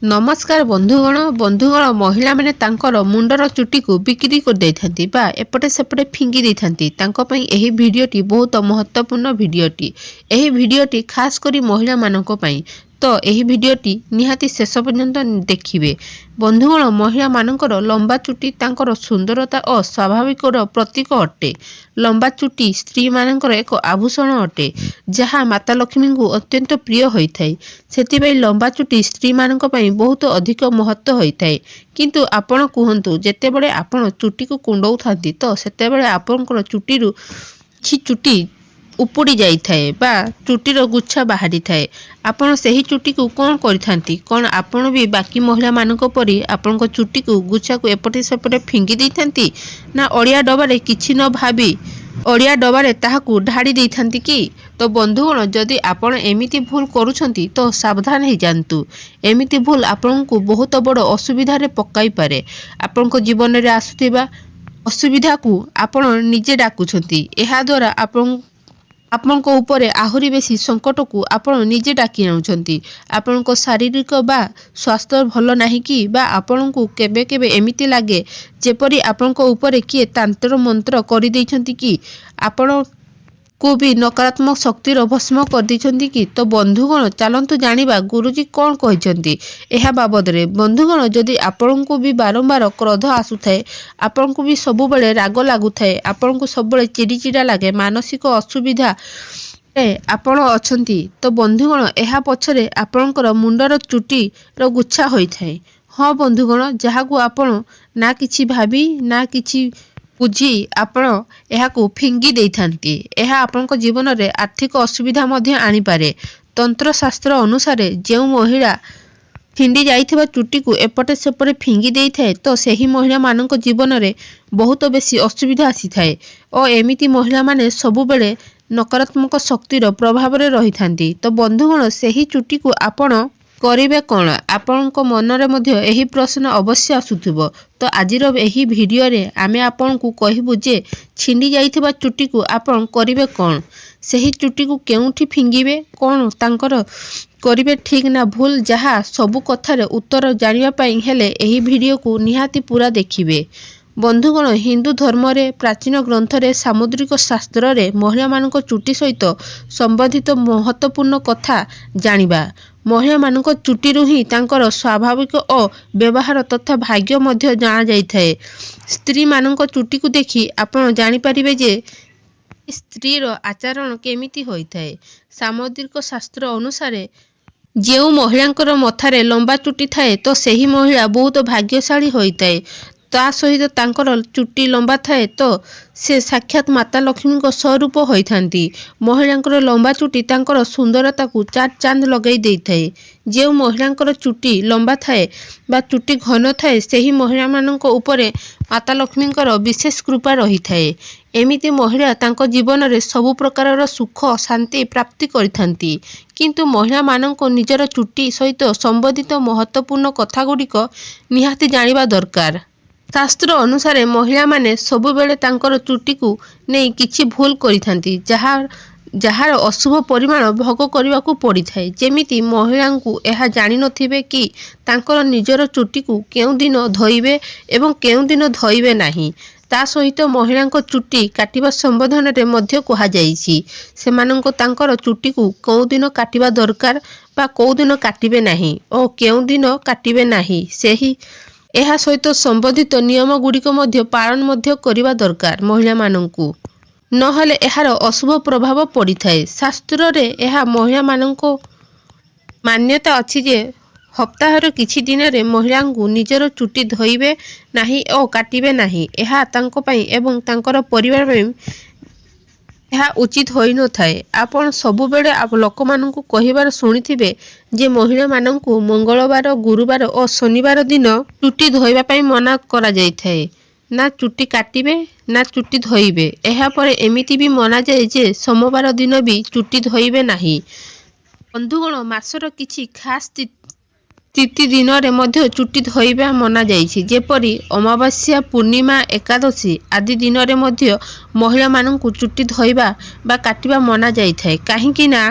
नमस्कार बंधुगण महिला माने तांकर मुंडर चुटी को बिक्री कर देथांती बा एपटे सेपटे फिंगी देथांती। तांको पई एही वीडियोटी बहुत महत्वपूर्ण वीडियोटी। एही वीडियोटी खास करी महिला मानको पई तो एही वीडियोटी निहाती शेष पर्यंत देखिबे। बंधुगण महिला मानकर लंबा चुटी तांकर सुंदरता और स्वाभाविकर प्रतीक अटे। लंबा चुटी स्त्री मानकर एक आभूषण अटे जहाँ माता लक्ष्मी को अत्यंत प्रिय होता है। से लंबा चुटी स्त्री मानक पई बहुत अधिक महत्व होता है। किंतु आपण कहतु जेतेबेले आपण चुटी को कुंडौ थांती तो सेतेबेले आपणकर चुटी चुटी उपुड़ी जाई थाए बा चुटीर गुच्छा बाहरी थाए। आपण सही चुटी को कौन करथांती कौन आपण भी बाकी महिला मानक परी आपण चुटी को गुच्छा को एपटे सेपटे फिंगी देथांती ना अड़िया डबारे किछि न भाबी अड़िया डबारे ताहाकू ढाड़ी देथांती कि? तो बंधुगण जदि आपण एमिति भूल करूछंती तो सावधान हो जांतु। एमिति भूल आपनको बहुत बड़ असुविधा रे पकाई पारे। आपनको जीवन रे आसुथिबा असुविधा को आपण निजे डाकुछंती। एहा द्वारा आपनको ऊपर आहुरी बेसी संकट को आपण निजे डाकी आउछंती। आपनको शारीरिक बा स्वास्थ्य भल नाही कि बा आपनको केबे केबे एमिति लागे जेपरी आपनको ऊपर किए तंत्र मंत्र करि दैछंती कि आपण को भी नकारात्मक शक्तिर भस्म कर दैछंती कि? तो बंधुगण चलंतु जानिबा गुरुजी कौन कहते एहा बाबद रे। बंधुगण जदि आपण को भी बारंबार क्रोध आसुथाए आपण को भी सब बेले राग लागुथाए आपण को सब बेले चिड़चिड़ा लगे मानसिक असुविधा आपण अछंती तो बंधुगण एहा पछरे आपणकर मुंडर चुटी रो गुच्छा होइथाए। हाँ बंधुगण जहाकू आपण ना किछि भाबी ना किछि बुझी आपण एहाकू फिंगी देथांती। एहा आपणक जीवन रे आर्थिक असुविधा मध्य आनी पारे। तंत्र शास्त्र अनुसार जो महिला फिंडी जाइथिबा चुटी को एपटे सेपटे फिंगी देई थाए तो सही महिला मानक जीवन रे बहुत बेसी असुविधा आसी थाए और एमिति महिला माने सब बेले नकारात्मक शक्तिर प्रभाव रे रही थांती। तो बंधुगण सही चुटी को आपण करिवे कौन? आपणक मन रे मध्य एही प्रश्न अवश्य आसुथिबो। तो आजिर एही वीडियो रे आमे आपणकू कहिबु जे छिंडी जाइथिबा चुटी को आपण करिवे कौन? सही चुटी को केउठी फिंगिबे कौन तांकर करिवे ठीक ना भूल जहा सबु कथार उत्तर जानिबा पई हेले एही वीडियो को निहाती पूरा देखिबे। बंधुगण हिंदू धर्म रे प्राचीन ग्रंथ रे सामुद्रिक शास्त्र रे महिला मानक चुटी सहित संबंधित महत्वपूर्ण कथा जानिबा। महिला मानक चुटी ही तांकर स्वाभाविक और व्यवहार तथा भाग्य मध्य जाना जाई थाए। स्त्री मानक चुटी को देखि आपण जानि परिबे जे स्त्री रो आचरण केमिति होई थाए। सामुद्रिक शास्त्र अनुसार जेउ महिलांकर मथारे लंबा चुटी थाए तो सही महिला बहुत भाग्यशाली होई थाए। ता सहित तांकर चुटी लंबा थाए तो से साक्षात माता लक्ष्मी को स्वरूप होई थांती। महिलांकर लंबा चुटी तांकर सुंदरता को चार चांद लगई देई थाए। जे महिलांकर चुटी लंबा थाए बा चुटी घन थाए सही महिला मानक ऊपरे माता लक्ष्मींकर विशेष कृपा रही थाए। एमिति महिला तांको जीवन रे सब प्रकार सुख शांति प्राप्ति करिथांती। किंतु महिला मानक निजर चुटी सहित संबंधित महत्वपूर्ण कथा गुड़िक निहाती जानिबा दरकार। शास्त्र अनुसार महिला माने सब बेले तांकर चुटी को नहीं किछि भूल करिथांती जहार अशुभ परिमाण भोग करने को पड़ी थाए। जेमिति महिला को यह जानी नथिबे कि तांकर निजर चुटी को केउ दिन धोइबे एवं केउ दिन धोइबे नाही। ता सहित महिला चुटी काटिबा संबोधन रे मध्य कहा जाइछि। सेमानंको तांकर चुटी को कौ दिन काटिबा दरकार बा कौ दिन काटिबे नाही और केउ दिन काटिबे नाही सेही एहा सहित संबंधित नियम गुड़िक मध्य पालन मध्य करिबा दरकार महिला मानंकू नहले एहार अशुभ प्रभाव पड़ी थाए। शास्त्र रे एहा महिला मानंको मान्यता अछि जे हप्ताहर किछि दिन रे महिला को निजर चुटी धोइबे नाही और काटिबे नाही। एहा तांको पई एवं तांकर परिवार पई यह उचित होई न थाए। आपण सबु बेले आप लोक माननकू कहिबार सुनिथिबे जे महिला माननकू मंगलवार गुरुवार और शनिवार दिन चुटी धोइबा पई मना करा जाई थाए। ना चुटी काटिबे ना चुटी धोइबे। एहा परे एमिति भी मना जाए जे सोमवार दिन भी चुटी धोइबे नाही। बंधुगण मासर किछि खास तिथि दिन रे मध्य चुटी धोइबा मना जाइछि। जेपरी अमावास्या पूर्णिमा एकादशी आदि दिन रे मध्य महिला माननकू चुटी धोइबा बा काटिबा मना जाई थाए। काहेकि ना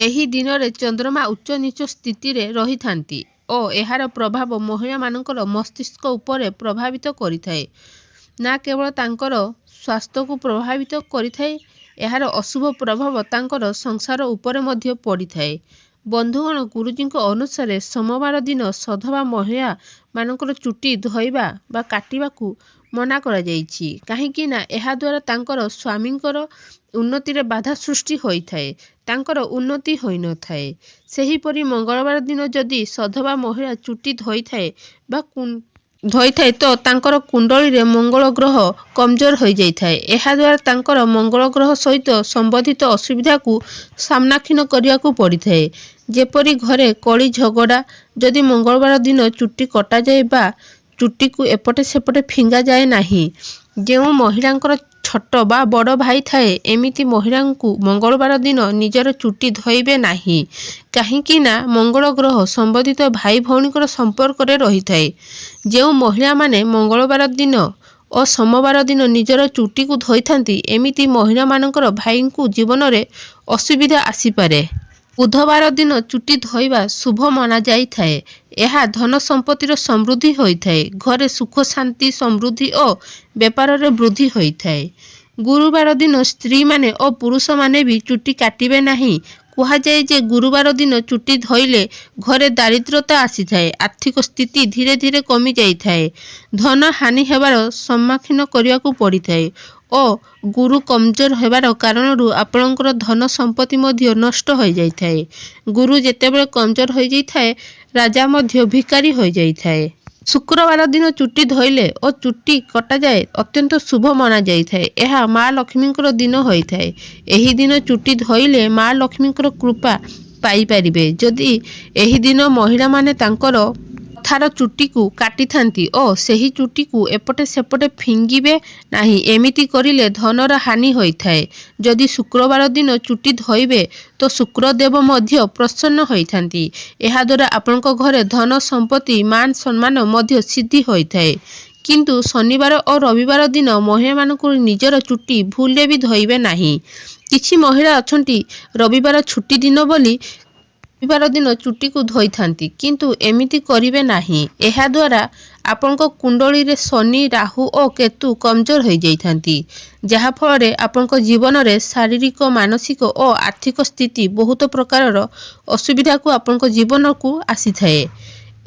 एही दिन रे चंद्रमा उच्च नीच स्थिति रे रही थांती। ଓ ଏହାର ପ୍ରଭାବ ମହିଳାମାନଙ୍କର ମସ୍ତିଷ୍କ ଉପରେ ପ୍ରଭାବିତ କରିଥାଏ। ନା କେବଳ ତାଙ୍କର ସ୍ୱାସ୍ଥ୍ୟକୁ ପ୍ରଭାବିତ କରିଥାଏ, ଏହାର ଅଶୁଭ ପ୍ରଭାବ ତାଙ୍କର ସଂସାର ଉପରେ ମଧ୍ୟ ପଡ଼ିଥାଏ। ବନ୍ଧୁଗଣ, ଗୁରୁଜୀଙ୍କ ଅନୁସାରେ ସୋମବାର ଦିନ ସଧବା ମହିଳାମାନଙ୍କର ଚୁଟି ଧୋଇବା ବା କାଟିବାକୁ ମନା କରାଯାଇଛି। କାହିଁକି ନା ଏହାଦ୍ୱାରା ତାଙ୍କର ସ୍ୱାମୀଙ୍କର ଉନ୍ନତିରେ ବାଧା ସୃଷ୍ଟି ହୋଇଥାଏ, ତାଙ୍କର ଉନ୍ନତି ହୋଇନଥାଏ। ସେହିପରି ମଙ୍ଗଳବାର ଦିନ ଯଦି ସଧବା ମହିଳା ଚୁଟି ଧୋଇଥାଏ ତ ତାଙ୍କର କୁଣ୍ଡଳୀରେ ମଙ୍ଗଳ ଗ୍ରହ କମଜୋର ହୋଇଯାଇଥାଏ। ଏହାଦ୍ୱାରା ତାଙ୍କର ମଙ୍ଗଳ ଗ୍ରହ ସହିତ ସମ୍ବନ୍ଧିତ ଅସୁବିଧାକୁ ସମ୍ମୁଖୀନ କରିବାକୁ ପଡ଼ିଥାଏ। ଯେପରି ଘରେ କଳି ଝଗଡ଼ା, ଯଦି ମଙ୍ଗଳବାର ଦିନ ଚୁଟି କଟାଯାଏ ବା ଚୁଟିକୁ ଏପଟେ ସେପଟେ ଫିଙ୍ଗାଯାଏ ନାହିଁ। ଯେଉଁ ମହିଳାଙ୍କର ଛୋଟ ବା ବଡ଼ ଭାଇ ଥାଏ, ଏମିତି ମହିଳାଙ୍କୁ ମଙ୍ଗଳବାର ଦିନ ନିଜର ଚୁଟି ଧୋଇବେ ନାହିଁ। କାହିଁକି ନା ମଙ୍ଗଳ ଗ୍ରହ ସମ୍ବନ୍ଧିତ ଭାଇ ଭଉଣୀଙ୍କର ସମ୍ପର୍କରେ ରହିଥାଏ। ଯେଉଁ ମହିଳାମାନେ ମଙ୍ଗଳବାର ଦିନ ଓ ସୋମବାର ଦିନ ନିଜର ଚୁଟିକୁ ଧୋଇଥାନ୍ତି, ଏମିତି ମହିଳାମାନଙ୍କର ଭାଇଙ୍କୁ ଜୀବନରେ ଅସୁବିଧା ଆସିପାରେ। ବୁଧବାର ଦିନ ଚୁଟି ଧୋଇବା ଶୁଭ ମନାଯାଇଥାଏ। ଏହା ଧନ ସମ୍ପତ୍ତିର ସମୃଦ୍ଧି ହୋଇଥାଏ, ଘରେ ସୁଖ ଶାନ୍ତି ସମୃଦ୍ଧି ଓ ବେପାରରେ ବୃଦ୍ଧି ହୋଇଥାଏ। ଗୁରୁବାର ଦିନ ସ୍ତ୍ରୀମାନେ ଓ ପୁରୁଷମାନେ ବି ଚୁଟି କାଟିବେ ନାହିଁ। କୁହାଯାଏ ଯେ ଗୁରୁବାର ଦିନ ଚୁଟି ଧୋଇଲେ ଘରେ ଦାରିଦ୍ର୍ୟତା ଆସିଥାଏ, ଆର୍ଥିକ ସ୍ଥିତି ଧୀରେ ଧୀରେ କମିଯାଇଥାଏ, ଧନ ହାନି ହେବାର ସମ୍ମୁଖୀନ କରିବାକୁ ପଡ଼ିଥାଏ ଓ ଗୁରୁ କମଜୋର ହେବାର କାରଣରୁ ଆପଣଙ୍କର ଧନ ସମ୍ପତ୍ତି ମଧ୍ୟ ନଷ୍ଟ ହୋଇଯାଇଥାଏ। ଗୁରୁ ଯେତେବେଳେ କମଜୋର ହୋଇଯାଇଥାଏ, ରାଜା ମଧ୍ୟ ଭିକାରୀ ହୋଇଯାଇଥାଏ। ଶୁକ୍ରବାର ଦିନ ଚୁଟି ଧୋଇଲେ ଓ ଚୁଟି କଟାଯାଏ ଅତ୍ୟନ୍ତ ଶୁଭ ମନାଯାଇଥାଏ। ଏହା ମା ଲକ୍ଷ୍ମୀଙ୍କର ଦିନ ହୋଇଥାଏ। ଏହି ଦିନ ଚୁଟି ଧୋଇଲେ ମା ଲକ୍ଷ୍ମୀଙ୍କର କୃପା ପାଇପାରିବେ। ଯଦି ଏହି ଦିନ ମହିଳାମାନେ ତାଙ୍କର ମଥାର ଚୁଟିକୁ କାଟିଥାନ୍ତି ଓ ସେହି ଚୁଟିକୁ ଏପଟେ ସେପଟେ ଫିଙ୍ଗିବେ ନାହିଁ, ଏମିତି କରିଲେ ଧନର ହାନି ହୋଇଥାଏ। ଯଦି ଶୁକ୍ରବାର ଦିନ ଚୁଟି ଧୋଇବେ ତ ଶୁକ୍ରଦେବ ମଧ୍ୟ ପ୍ରସନ୍ନ ହୋଇଥାନ୍ତି। ଏହାଦ୍ୱାରା ଆପଣଙ୍କ ଘରେ ଧନ ସମ୍ପତ୍ତି ମାନ ସମ୍ମାନ ମଧ୍ୟ ସିଦ୍ଧି ହୋଇଥାଏ। କିନ୍ତୁ ଶନିବାର ଓ ରବିବାର ଦିନ ମହିଳାମାନଙ୍କୁ ନିଜର ଚୁଟି ଭୁଲରେ ବି ଧୋଇବେ ନାହିଁ। କିଛି ମହିଳା ଅଛନ୍ତି ରବିବାର ଛୁଟି ଦିନ ବୋଲି ରବିବାର ଦିନ ଚୁଟିକୁ ଧୋଇଥାନ୍ତି, କିନ୍ତୁ ଏମିତି କରିବେ ନାହିଁ। ଏହାଦ୍ୱାରା ଆପଣଙ୍କ କୁଣ୍ଡଳୀରେ ଶନି, ରାହୁ ଓ କେତୁ କମଜୋର ହୋଇଯାଇଥାନ୍ତି, ଯାହାଫଳରେ ଆପଣଙ୍କ ଜୀବନରେ ଶାରୀରିକ, ମାନସିକ ଓ ଆର୍ଥିକ ସ୍ଥିତି ବହୁତ ପ୍ରକାରର ଅସୁବିଧାକୁ ଆପଣଙ୍କ ଜୀବନକୁ ଆସିଥାଏ।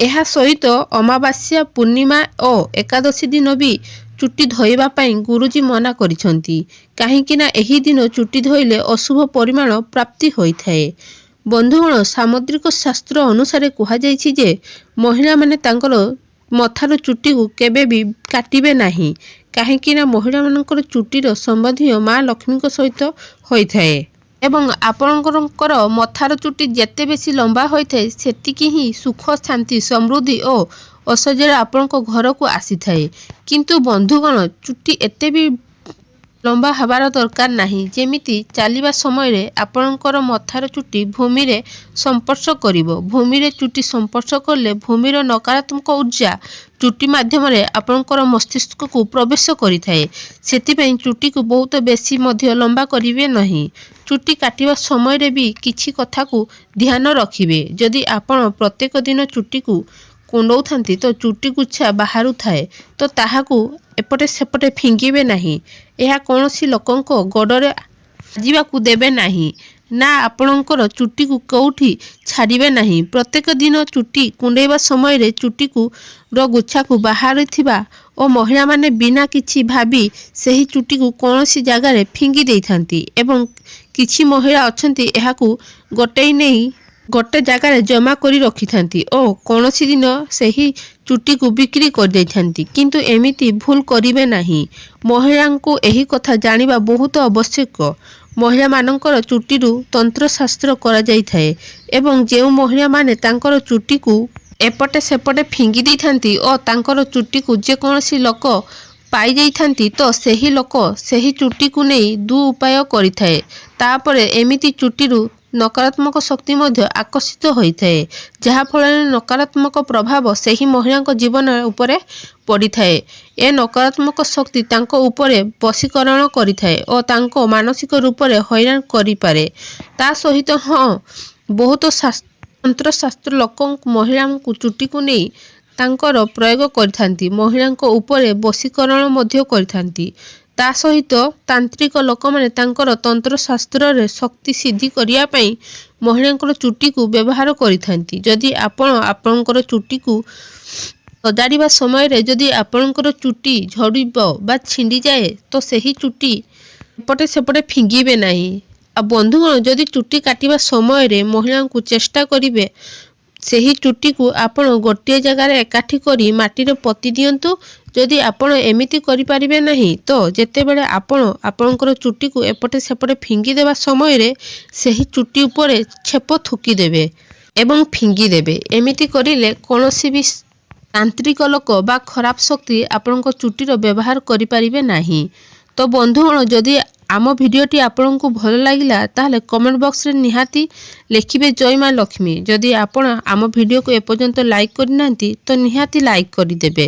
ଏହା ସହିତ ଅମାବାସ୍ୟା, ପୂର୍ଣ୍ଣିମା ଓ ଏକାଦଶୀ ଦିନ ବି ଚୁଟି ଧୋଇବା ପାଇଁ ଗୁରୁଜୀ ମନା କରିଛନ୍ତି। କାହିଁକି ନା ଏହି ଦିନ ଚୁଟି ଧୋଇଲେ ଅଶୁଭ ପରିମାଣ ପ୍ରାପ୍ତି ହୋଇଥାଏ। ବନ୍ଧୁଗଣ, ସାମୁଦ୍ରିକ ଶାସ୍ତ୍ର ଅନୁସାରେ କୁହାଯାଇଛି ଯେ ମହିଳାମାନେ ତାଙ୍କର ମଥାର ଚୁଟିକୁ କେବେ ବି କାଟିବେ ନାହିଁ। କାହିଁକି ନା ମହିଳାମାନଙ୍କର ଚୁଟିର ସମ୍ବନ୍ଧୀୟ ମା ଲକ୍ଷ୍ମୀଙ୍କ ସହିତ ହୋଇଥାଏ ଏବଂ ଆପଣଙ୍କର ମଥାର ଚୁଟି ଯେତେ ବେଶୀ ଲମ୍ବା ହୋଇଥାଏ, ସେତିକି ହିଁ ସୁଖ, ଶାନ୍ତି, ସମୃଦ୍ଧି ଓ ଐଶ୍ୱର୍ଯ୍ୟ ଆପଣଙ୍କ ଘରକୁ ଆସିଥାଏ। କିନ୍ତୁ ବନ୍ଧୁଗଣ, ଚୁଟି ଏତେ ବି ଲମ୍ବା ହେବାର ଦରକାର ନାହିଁ। ଯେମିତି ଚାଲିବା ସମୟରେ ଆପଣଙ୍କର ମଥାର ଚୁଟି ଭୂମିରେ ସ୍ପର୍ଶ କରିବ। ଭୂମିରେ ଚୁଟି ସ୍ପର୍ଶ କଲେ ଭୂମିର ନକାରାତ୍ମକ ଊର୍ଜା ଚୁଟି ମାଧ୍ୟମରେ ଆପଣଙ୍କର ମସ୍ତିଷ୍କକୁ ପ୍ରବେଶ କରିଥାଏ। ସେଥିପାଇଁ ଚୁଟିକୁ ବହୁତ ବେଶୀ ମଧ୍ୟ ଲମ୍ବା କରିବେ ନାହିଁ। ଚୁଟି କାଟିବା ସମୟରେ ବି କିଛି କଥାକୁ ଧ୍ୟାନ ରଖିବେ। ଯଦି ଆପଣ ପ୍ରତ୍ୟେକ ଦିନ ଚୁଟିକୁ କୁଣ୍ଡଉଥାନ୍ତି ତ ଚୁଟି ଗୁଚ୍ଛା ବାହାରୁଥାଏ, ତ ତାହାକୁ ଏପଟେ ସେପଟେ ଫିଙ୍ଗିବେ ନାହିଁ। ଏହା କୌଣସି ଲୋକଙ୍କ ଗୋଡ଼ରେ ବାଜିବାକୁ ଦେବେ ନାହିଁ, ନା ଆପଣଙ୍କର ଚୁଟିକୁ କେଉଁଠି ଛାଡ଼ିବେ ନାହିଁ। ପ୍ରତ୍ୟେକ ଦିନ ଚୁଟି କୁଣ୍ଡେଇବା ସମୟରେ ଚୁଟିର ଗୁଚ୍ଛାକୁ ବାହାରିଥିବା ଓ ମହିଳାମାନେ ବିନା କିଛି ଭାବି ସେହି ଚୁଟିକୁ କୌଣସି ଜାଗାରେ ଫିଙ୍ଗି ଦେଇଥାନ୍ତି ଏବଂ କିଛି ମହିଳା ଅଛନ୍ତି ଏହାକୁ ଗୋଟେଇ ନେଇ ଗୋଟେ ଜାଗାରେ ଜମା କରି ରଖିଥାନ୍ତି ଓ କୌଣସି ଦିନ ସେହି ଚୁଟିକୁ ବିକ୍ରି କରିଦେଇଥାନ୍ତି। କିନ୍ତୁ ଏମିତି ଭୁଲ କରିବେ ନାହିଁ। ମହିଳାଙ୍କୁ ଏହି କଥା ଜାଣିବା ବହୁତ ଆବଶ୍ୟକ। ମହିଳାମାନଙ୍କର ଚୁଟିରୁ ତନ୍ତ୍ରଶାସ୍ତ୍ର କରାଯାଇଥାଏ ଏବଂ ଯେଉଁ ମହିଳାମାନେ ତାଙ୍କର ଚୁଟିକୁ ଏପଟେ ସେପଟେ ଫିଙ୍ଗି ଦେଇଥାନ୍ତି ଓ ତାଙ୍କର ଚୁଟିକୁ ଯେକୌଣସି ଲୋକ ପାଇଯାଇଥାନ୍ତି, ତ ସେହି ଲୋକ ସେହି ଚୁଟିକୁ ନେଇ ଦୁରୁପାୟ କରିଥାଏ। ତାପରେ ଏମିତି ଚୁଟିରୁ ନକାରାତ୍ମକ ଶକ୍ତି ମଧ୍ୟ ଆକର୍ଷିତ ହୋଇଥାଏ, ଯାହାଫଳରେ ନକାରାତ୍ମକ ପ୍ରଭାବ ସେହି ମହିଳାଙ୍କ ଜୀବନ ଉପରେ ପଡ଼ିଥାଏ। ଏ ନକାରାତ୍ମକ ଶକ୍ତି ତାଙ୍କ ଉପରେ ବଶୀକରଣ କରିଥାଏ ଓ ତାଙ୍କ ମାନସିକ ରୂପରେ ହଇରାଣ କରିପାରେ। ତା ସହିତ ବହୁତ ତନ୍ତ୍ରଶାସ୍ତ୍ର ଲୋକ ମହିଳାଙ୍କୁ ଚୁଟିକୁ ନେଇ ତାଙ୍କର ପ୍ରୟୋଗ କରିଥାନ୍ତି। ମହିଳାଙ୍କ ଉପରେ ବଶୀକରଣ ମଧ୍ୟ କରିଥାନ୍ତି। ତା ସହିତ ତାନ୍ତ୍ରିକ ଲୋକମାନେ ତାଙ୍କର ତନ୍ତ୍ରଶାସ୍ତ୍ରରେ ଶକ୍ତି ସିଦ୍ଧି କରିବା ପାଇଁ ମହିଳାଙ୍କର ଚୁଟିକୁ ବ୍ୟବହାର କରିଥାନ୍ତି। ଯଦି ଆପଣ ଆପଣଙ୍କର ଚୁଟିକୁ ସଜାଡ଼ିବା ସମୟରେ ଯଦି ଆପଣଙ୍କର ଚୁଟି ଝଡ଼ିବ ବା ଛିଣ୍ଡିଯାଏ ତ ସେହି ଚୁଟି ଏପଟେ ସେପଟେ ଫିଙ୍ଗିବେ ନାହିଁ। ଆଉ ବନ୍ଧୁଗଣ, ଯଦି ଚୁଟି କାଟିବା ସମୟରେ ମହିଳାଙ୍କୁ ଚେଷ୍ଟା କରିବେ ସେହି ଚୁଟିକୁ ଆପଣ ଗୋଟିଏ ଜାଗାରେ ଏକାଠି କରି ମାଟିରେ ପୋତି ଦିଅନ୍ତୁ। ଯଦି ଆପଣ ଏମିତି କରିପାରିବେ ନାହିଁ ତ ଯେତେବେଳେ ଆପଣ ଆପଣଙ୍କର ଚୁଟିକୁ ଏପଟେ ସେପଟେ ଫିଙ୍ଗି ଦେବା ସମୟରେ ସେହି ଚୁଟି ଉପରେ ଛେପ ଥୁକିଦେବେ ଏବଂ ଫିଙ୍ଗିଦେବେ। ଏମିତି କରିଲେ କୌଣସି ବି ତାନ୍ତ୍ରିକ ଲୋକ ବା ଖରାପ ଶକ୍ତି ଆପଣଙ୍କ ଚୁଟିର ବ୍ୟବହାର କରିପାରିବେ ନାହିଁ। ତ ବନ୍ଧୁଗଣ, ଯଦି ଆମ ଭିଡ଼ିଓଟି ଆପଣଙ୍କୁ ଭଲ ଲାଗିଲା ତାହେଲେ କମେଣ୍ଟ ବକ୍ସରେ ନିହାତି ଲେଖିବେ ଜୟ ମା ଲକ୍ଷ୍ମୀ। ଯଦି ଆପଣ ଆମ ଭିଡ଼ିଓକୁ ଏପର୍ଯ୍ୟନ୍ତ ଲାଇକ୍ କରିନାହାନ୍ତି ତ ନିହାତି ଲାଇକ୍ କରିଦେବେ।